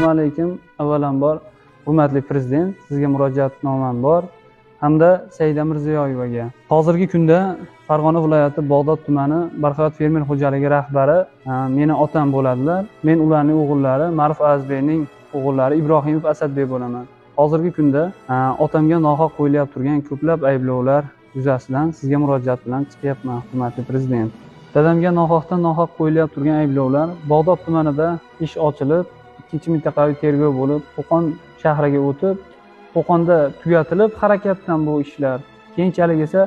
Assalomu alaykum. Avvalambor hurmatli prezident, sizga murojaatnomam bor hamda Saida Mirziyoyevaga. Hozirgi kunda Farg'ona viloyati Bog'dod tumani Barhayot fermer xo'jaligi rahbari meni otam bo'ladilar. Men ularning o'g'illari Ma'ruf Azizbekning o'g'illari Ibrohimov Asadbek bo'laman. Hozirgi kunda otamga nohaq qo'yilayotgan turgan ko'plab ayblovlar yuzasidan sizga murojaat bilan chiqyapman, hurmatli prezident. Dadamga nohaq qo'yilayotgan turgan ayblovlar Bog'dod tumanida ish ochilib, ikkinchi mintaqaviy tergov bo'lib, Qo'qon shahriga o'tib, Qo'qonda tugatilib harakatdan bu ishlar. Keyinchalik esa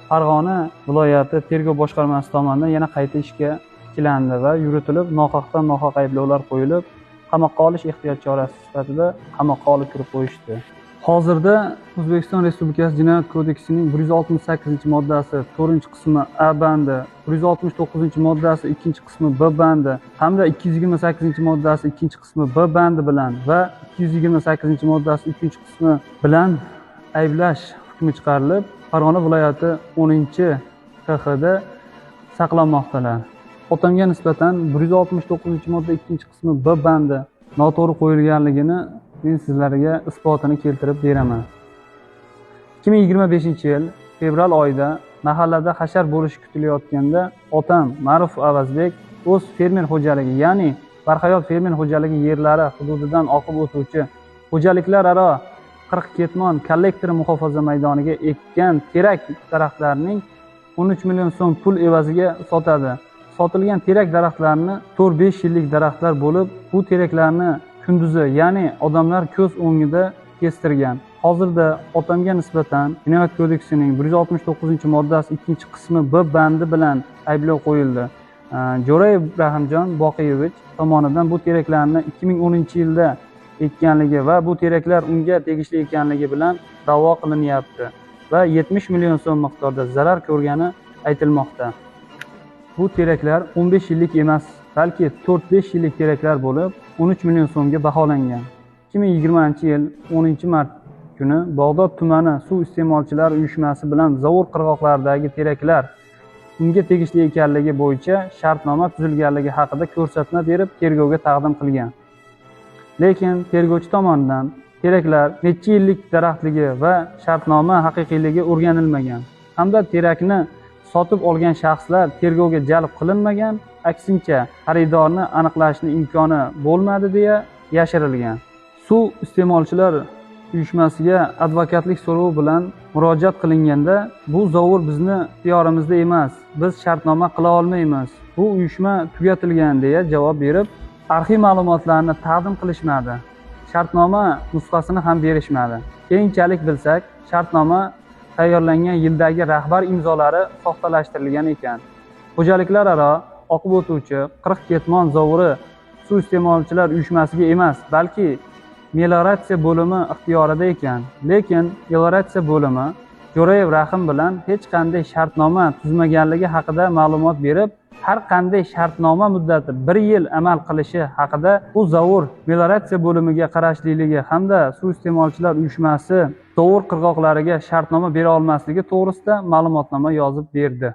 Farg'ona viloyati tergov boshqarmasi tomonidan yana qayta ishga tiklandi va yuritilib, nohaq ayblovlar qo'yilib, qamoqqa olish ehtiyot chorasi sifatida qamoqqa olib kirib qo'yishdi. Hozirda O'zbekiston Respublikasi Jinoyat kodeksining 168-moddasi 4-qismi A bandi, 169-moddasi 2-qismi B bandi hamda 228-moddasi 2-qismi B bandi bilan va 228-moddasi 3-qismi bilan ayblash hukmi chiqarilib, Farg'ona viloyati 10-KXda saqlanmoqdalar. Otamga nisbatan 169-modda 2-qismi B bandi noto'g'ri qo'yilganligini men sizlarga isbotini keltirib beraman. 2025-yil fevral oyida mahallada hashar bo'lishi kutilayotganda otam Ma'ruf Azizbek o'z fermer xo'jaligi, ya'ni Barhayot fermer xo'jaligi yerlari hududidan oqib o'tuvchi xo'jaliklararo 40 ketmon kollektori muhofaza maydoniga ekkan terak daraxtlarning 13 million so'm pul evaziga sotadi. Sotilgan terak daraxtlarni 4-5 yillik daraxtlar bo'lib, bu teraklarni kunduzi, ya'ni odamlar ko'z o'ngida kestirgan. Hozirda otamga nisbatan Jinoyat kodeksining 169-moddasi 2-qismi B bandi bilan ayblov qo'yildi. Jo'rayev Rahimjon Boqiyevich tomonidan bu teraklarni 2010-yilda ekkanligi va bu teraklar unga tegishli ekanligi bilan da'vo qilinyapti va 70 million so'm miqdorda zarar ko'rgani aytilmoqda. Bu teraklar 15 yillik emas, balki 4-5 yillik teraklar bo'lib, 13 million so'mga baholangan. 2020-yil 10-mart kuni Bog'dod tumani suv iste'molchilari uyushmasi bilan Zovur qirg'oqlaridagi teraklar unga tegishli ekanligi bo'yicha shartnoma tuzilganligi haqida ko'rsatma berib, tergovga taqdim qilgan. Lekin tergovchi tomonidan teraklar necha yillik daraxtligi va shartnoma haqiqiyligi o'rganilmagan hamda terakni sotib olgan shaxslar tergovga jalb qilinmagan, aksincha xaridorni aniqlashning imkoni bo'lmadi deya yashirilgan. Suv iste'molchilar uyushmasiga advokatlik so'rovi bilan murojaat qilinganda, bu Zovur bizni ixtiyorimizda emas, biz shartnoma qila olmaymiz, bu uyushma tugatilgan deya javob berib, arxiv ma'lumotlarni taqdim qilishmadi. Shartnoma nusxasini ham berishmadi. Keyinchalik bilsak, shartnoma tayyorlangan yildagi rahbar imzolari soxtalashtirilgan ekan. Xo'jaliklararo oqib o'tuvchi 40 ketmon Zovuri suv iste'molchilar uyushmasiga emas, balki melioratsiya bo'limi ixtiyorida ekan. Lekin melioratsiya bo'limi Jo'rayev Rahim bilan hech qanday shartnoma tuzmaganligi haqida ma'lumot berib, har qanday shartnoma muddati 1 yil amal qilishi haqida bu Zovur melioratsiya bo'limiga qarashliligi hamda suv iste'molchilar uyushmasi Zovur qirg'oqlariga shartnoma bera olmasligi to'g'risida ma'lumotnoma yozib berdi.